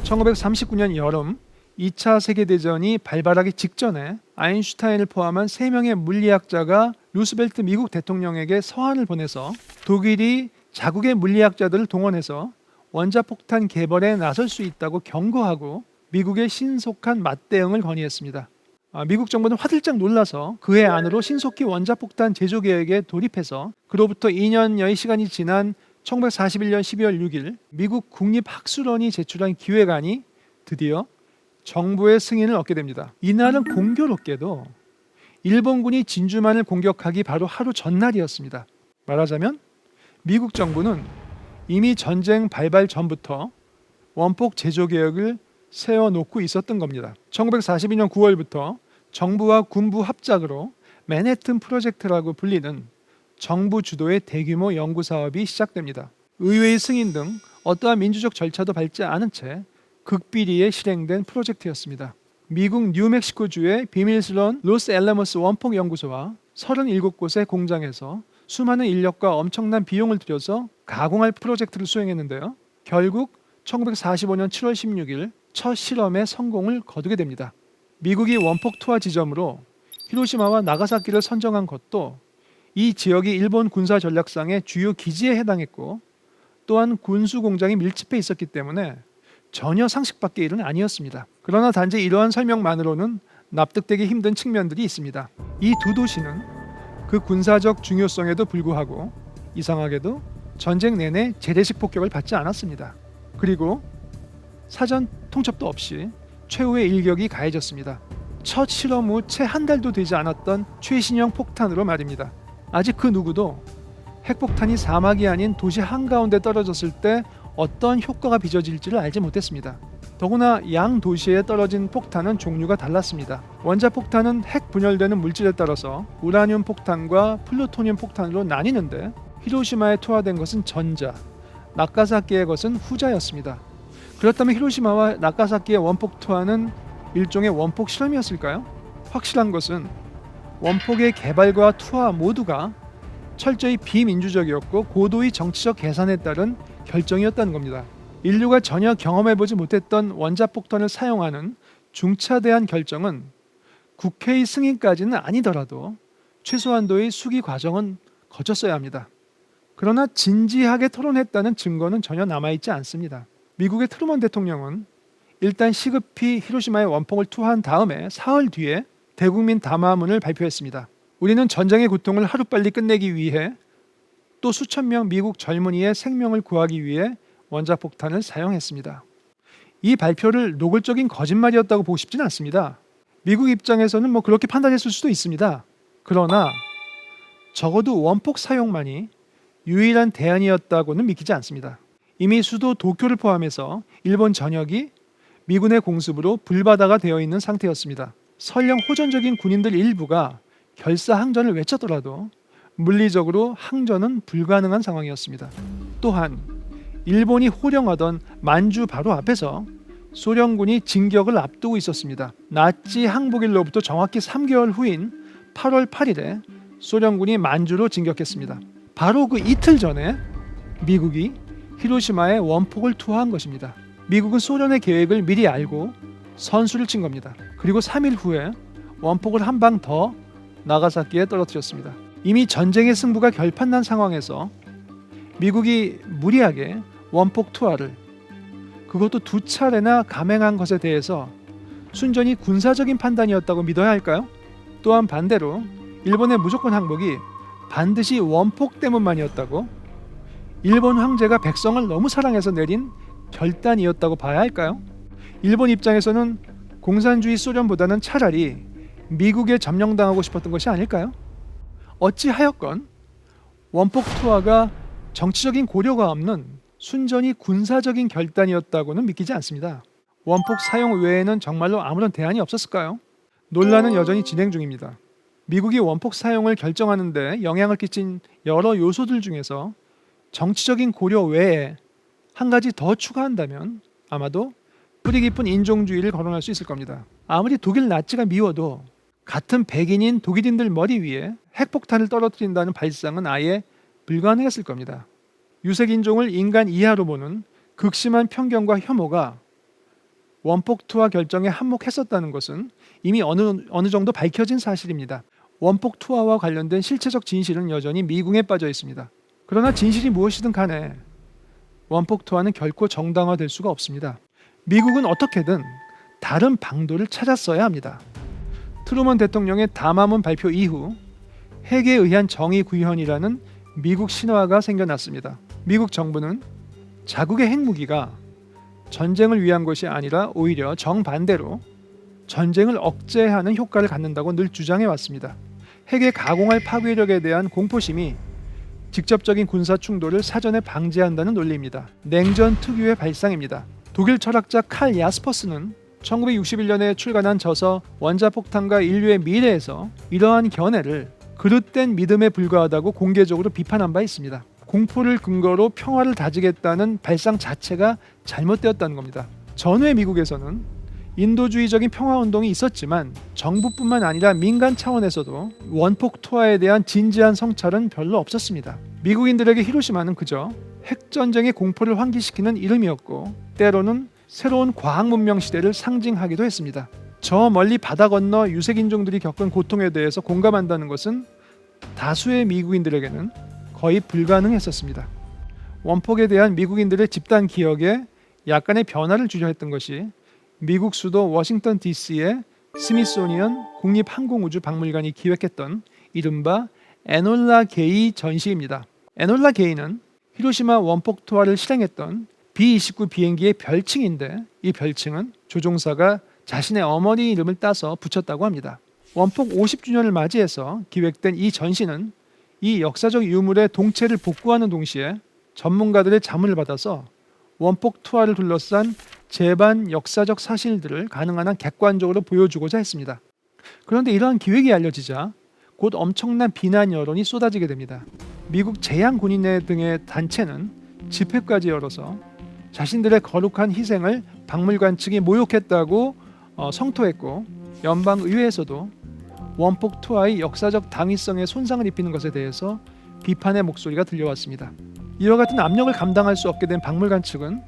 1939년 여름 2차 세계대전이 발발하기 직전에 아인슈타인을 포함한 3명의 물리학자가 루스벨트 미국 대통령에게 서한을 보내서 독일이 자국의 물리학자들을 동원해서 원자폭탄 개발에 나설 수 있다고 경고하고 미국의 신속한 맞대응을 건의했습니다. 미국 정부는 화들짝 놀라서 그해 안으로 신속히 원자폭탄 제조 계획에 돌입해서 그로부터 2년여의 시간이 지난 1941년 12월 6일 미국 국립학술원이 제출한 기획안이 드디어 정부의 승인을 얻게 됩니다. 이날은 공교롭게도 일본군이 진주만을 공격하기 바로 하루 전날이었습니다. 말하자면 미국 정부는 이미 전쟁 발발 전부터 원폭 제조 계획을 세워놓고 있었던 겁니다. 1942년 9월부터 정부와 군부 합작으로 맨해튼 프로젝트라고 불리는 정부 주도의 대규모 연구 사업이 시작됩니다. 의회의 승인 등 어떠한 민주적 절차도 밟지 않은 채 극비리에 실행된 프로젝트였습니다. 미국 뉴멕시코주의 비밀스러운 로스앨라모스 원폭 연구소와 37곳의 공장에서 수많은 인력과 엄청난 비용을 들여서 가공할 프로젝트를 수행했는데요. 결국 1945년 7월 16일 첫 실험에 성공을 거두게 됩니다. 미국이 원폭 투하 지점으로 히로시마와 나가사키를 선정한 것도 이 지역이 일본 군사 전략상의 주요 기지에 해당했고 또한 군수 공장이 밀집해 있었기 때문에 전혀 상식 밖의 일은 아니었습니다. 그러나 단지 이러한 설명만으로는 납득되기 힘든 측면들이 있습니다. 이 두 도시는 그 군사적 중요성에도 불구하고 이상하게도 전쟁 내내 재래식 폭격을 받지 않았습니다. 그리고 사전 통첩도 없이 최후의 일격이 가해졌습니다. 첫 실험 후 채 한 달도 되지 않았던 최신형 폭탄으로 말입니다. 아직 그 누구도 핵폭탄이 사막이 아닌 도시 한가운데 떨어졌을 때 어떤 효과가 빚어질지를 알지 못했습니다. 더구나 양 도시에 떨어진 폭탄은 종류가 달랐습니다. 원자폭탄은 핵 분열되는 물질에 따라서 우라늄 폭탄과 플루토늄 폭탄으로 나뉘는데 히로시마에 투하된 것은 전자, 나가사키의 것은 후자였습니다. 그렇다면 히로시마와 나가사키의 원폭 투하는 일종의 원폭 실험이었을까요? 확실한 것은 원폭의 개발과 투하 모두가 철저히 비민주적이었고 고도의 정치적 계산에 따른 결정이었다는 겁니다. 인류가 전혀 경험해보지 못했던 원자폭탄을 사용하는 중차대한 결정은 국회의 승인까지는 아니더라도 최소한도의 수기 과정은 거쳤어야 합니다. 그러나 진지하게 토론했다는 증거는 전혀 남아있지 않습니다. 미국의 트루먼 대통령은 일단 시급히 히로시마에 원폭을 투하한 다음에 사흘 뒤에 대국민 담화문을 발표했습니다. 우리는 전쟁의 고통을 하루빨리 끝내기 위해 또 수천 명 미국 젊은이의 생명을 구하기 위해 원자폭탄을 사용했습니다. 이 발표를 노골적인 거짓말이었다고 보고 싶지는 않습니다. 미국 입장에서는 그렇게 판단했을 수도 있습니다. 그러나 적어도 원폭 사용만이 유일한 대안이었다고는 믿기지 않습니다. 이미 수도 도쿄를 포함해서 일본 전역이 미군의 공습으로 불바다가 되어 있는 상태였습니다. 설령 호전적인 군인들 일부가 결사항전을 외쳤더라도 물리적으로 항전은 불가능한 상황이었습니다. 또한 일본이 호령하던 만주 바로 앞에서 소련군이 진격을 앞두고 있었습니다. 나치 항복일로부터 정확히 3개월 후인 8월 8일에 소련군이 만주로 진격했습니다. 바로 그 이틀 전에 미국이 히로시마에 원폭을 투하한 것입니다. 미국은 소련의 계획을 미리 알고 선수를 친 겁니다. 그리고 3일 후에 원폭을 한 방 더 나가사키에 떨어뜨렸습니다. 이미 전쟁의 승부가 결판난 상황에서 미국이 무리하게 원폭 투하를 그것도 2차례나 감행한 것에 대해서 순전히 군사적인 판단이었다고 믿어야 할까요? 또한 반대로 일본의 무조건 항복이 반드시 원폭 때문만이었다고 일본 황제가 백성을 너무 사랑해서 내린 결단이었다고 봐야 할까요? 일본 입장에서는 공산주의 소련보다는 차라리 미국에 점령당하고 싶었던 것이 아닐까요? 어찌하였건 원폭 투하가 정치적인 고려가 없는 순전히 군사적인 결단이었다고는 믿기지 않습니다. 원폭 사용 외에는 정말로 아무런 대안이 없었을까요? 논란은 여전히 진행 중입니다. 미국이 원폭 사용을 결정하는 데 영향을 끼친 여러 요소들 중에서 정치적인 고려 외에 한 가지 더 추가한다면 아마도 뿌리 깊은 인종주의를 거론할 수 있을 겁니다. 아무리 독일 나치가 미워도 같은 백인인 독일인들 머리 위에 핵폭탄을 떨어뜨린다는 발상은 아예 불가능했을 겁니다. 유색인종을 인간 이하로 보는 극심한 편견과 혐오가 원폭 투하 결정에 한몫했었다는 것은 이미 어느 정도 밝혀진 사실입니다. 원폭 투하와 관련된 실체적 진실은 여전히 미궁에 빠져 있습니다. 그러나 진실이 무엇이든 간에 원폭 투하는 결코 정당화될 수가 없습니다. 미국은 어떻게든 다른 방도를 찾았어야 합니다. 트루먼 대통령의 담화문 발표 이후 핵에 의한 정의 구현이라는 미국 신화가 생겨났습니다. 미국 정부는 자국의 핵무기가 전쟁을 위한 것이 아니라 오히려 정반대로 전쟁을 억제하는 효과를 갖는다고 늘 주장해 왔습니다. 핵의 가공할 파괴력에 대한 공포심이 직접적인 군사 충돌을 사전에 방지한다는 논리입니다. 냉전 특유의 발상입니다. 독일 철학자 칼 야스퍼스는 1961년에 출간한 저서 원자폭탄과 인류의 미래에서 이러한 견해를 그릇된 믿음에 불과하다고 공개적으로 비판한 바 있습니다. 공포를 근거로 평화를 다지겠다는 발상 자체가 잘못되었다는 겁니다. 전후의 미국에서는 인도주의적인 평화운동이 있었지만 정부뿐만 아니라 민간 차원에서도 원폭 투하에 대한 진지한 성찰은 별로 없었습니다. 미국인들에게 히로시마는 그저 핵전쟁의 공포를 환기시키는 이름이었고 때로는 새로운 과학문명 시대를 상징하기도 했습니다. 저 멀리 바다 건너 유색인종들이 겪은 고통에 대해서 공감한다는 것은 다수의 미국인들에게는 거의 불가능했었습니다. 원폭에 대한 미국인들의 집단 기억에 약간의 변화를 주려 했던 것이 미국 수도 워싱턴 DC의 스미소니언 국립항공우주박물관이 기획했던 이른바 에놀라 게이 전시입니다. 에놀라 게이는 히로시마 원폭 투하를 실행했던 B-29 비행기의 별칭인데 이 별칭은 조종사가 자신의 어머니 이름을 따서 붙였다고 합니다. 원폭 50주년을 맞이해서 기획된 이 전시는 이 역사적 유물의 동체를 복구하는 동시에 전문가들의 자문을 받아서 원폭 투하를 둘러싼 재반 역사적 사실들을 가능한 한 객관적으로 보여주고자 했습니다. 그런데 이러한 기획이 알려지자 곧 엄청난 비난 여론이 쏟아지게 됩니다. 미국 제향군인회 등의 단체는 집회까지 열어서 자신들의 거룩한 희생을 박물관 측이 모욕했다고 성토했고 연방의회에서도 원폭 투하의 역사적 당위성에 손상을 입히는 것에 대해서 비판의 목소리가 들려왔습니다. 이와 같은 압력을 감당할 수 없게 된 박물관 측은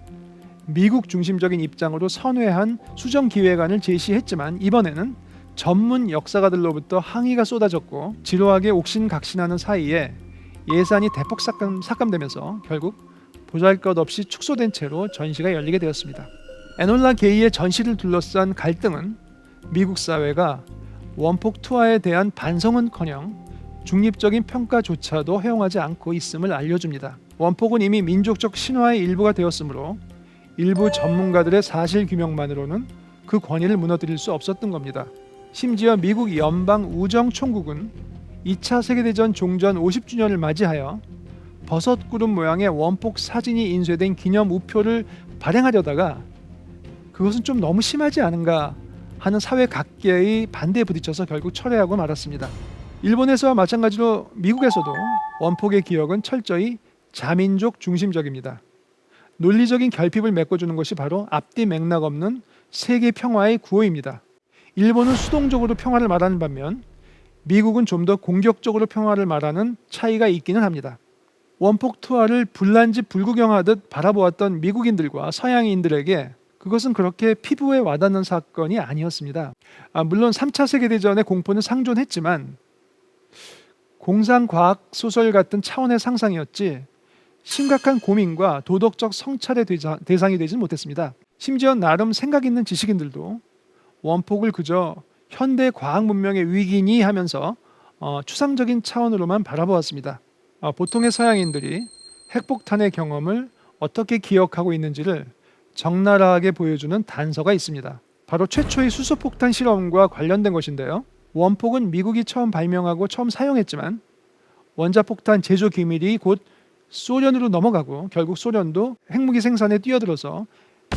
미국 중심적인 입장으로 선회한 수정 기획안을 제시했지만 이번에는 전문 역사가들로부터 항의가 쏟아졌고 지루하게 옥신각신하는 사이에 예산이 대폭 삭감되면서 결국 보잘것없이 축소된 채로 전시가 열리게 되었습니다. 에놀라 게이의 전시를 둘러싼 갈등은 미국 사회가 원폭 투하에 대한 반성은커녕 중립적인 평가조차도 허용하지 않고 있음을 알려줍니다. 원폭은 이미 민족적 신화의 일부가 되었으므로 일부 전문가들의 사실 규명만으로는 그 권위를 무너뜨릴 수 없었던 겁니다. 심지어 미국 연방우정총국은 2차 세계대전 종전 50주년을 맞이하여 버섯구름 모양의 원폭 사진이 인쇄된 기념 우표를 발행하려다가 그것은 좀 너무 심하지 않은가 하는 사회 각계의 반대에 부딪혀서 결국 철회하고 말았습니다. 일본에서와 마찬가지로 미국에서도 원폭의 기억은 철저히 자민족 중심적입니다. 논리적인 결핍을 메꿔주는 것이 바로 앞뒤 맥락 없는 세계 평화의 구호입니다. 일본은 수동적으로 평화를 말하는 반면 미국은 좀 더 공격적으로 평화를 말하는 차이가 있기는 합니다. 원폭 투하를 불난지 불구경하듯 바라보았던 미국인들과 서양인들에게 그것은 그렇게 피부에 와닿는 사건이 아니었습니다. 물론 3차 세계대전의 공포는 상존했지만 공상과학 소설 같은 차원의 상상이었지 심각한 고민과 도덕적 성찰의 대상이 되지는 못했습니다. 심지어 나름 생각 있는 지식인들도 원폭을 그저 현대 과학 문명의 위기니 하면서 추상적인 차원으로만 바라보았습니다. 보통의 서양인들이 핵폭탄의 경험을 어떻게 기억하고 있는지를 적나라하게 보여주는 단서가 있습니다. 바로 최초의 수소폭탄 실험과 관련된 것인데요. 원폭은 미국이 처음 발명하고 처음 사용했지만 원자폭탄 제조 기밀이 곧 소련으로 넘어가고 결국 소련도 핵무기 생산에 뛰어들어서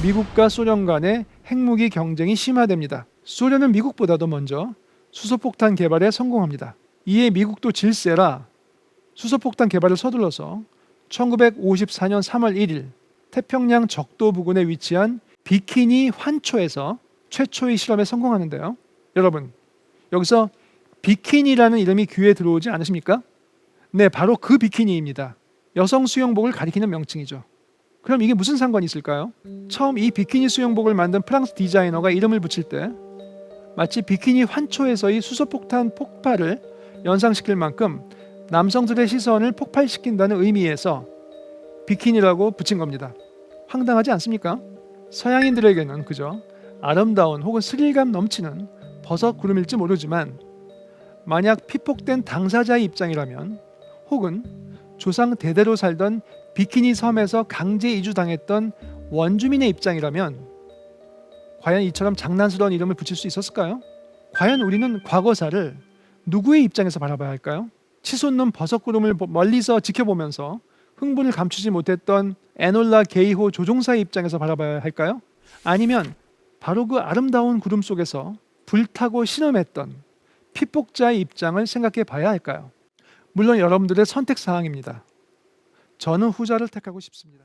미국과 소련 간의 핵무기 경쟁이 심화됩니다. 소련은 미국보다도 먼저 수소폭탄 개발에 성공합니다. 이에 미국도 질세라 수소폭탄 개발을 서둘러서 1954년 3월 1일 태평양 적도 부근에 위치한 비키니 환초에서 최초의 실험에 성공하는데요. 여러분, 여기서 비키니라는 이름이 귀에 들어오지 않으십니까? 네, 바로 그 비키니입니다. 여성 수영복을 가리키는 명칭이죠. 그럼 이게 무슨 상관이 있을까요? 처음 이 비키니 수영복을 만든 프랑스 디자이너가 이름을 붙일 때 마치 비키니 환초에서의 수소폭탄 폭발을 연상시킬 만큼 남성들의 시선을 폭발시킨다는 의미에서 비키니라고 붙인 겁니다. 황당하지 않습니까? 서양인들에게는 그저 아름다운 혹은 스릴감 넘치는 버섯 구름일지 모르지만 만약 피폭된 당사자의 입장이라면 혹은 조상 대대로 살던 비키니 섬에서 강제 이주당했던 원주민의 입장이라면 과연 이처럼 장난스러운 이름을 붙일 수 있었을까요? 과연 우리는 과거사를 누구의 입장에서 바라봐야 할까요? 치솟는 버섯구름을 멀리서 지켜보면서 흥분을 감추지 못했던 에놀라 게이호 조종사의 입장에서 바라봐야 할까요? 아니면 바로 그 아름다운 구름 속에서 불타고 신음했던 피폭자의 입장을 생각해 봐야 할까요? 물론 여러분들의 선택사항입니다. 저는 후자를 택하고 싶습니다.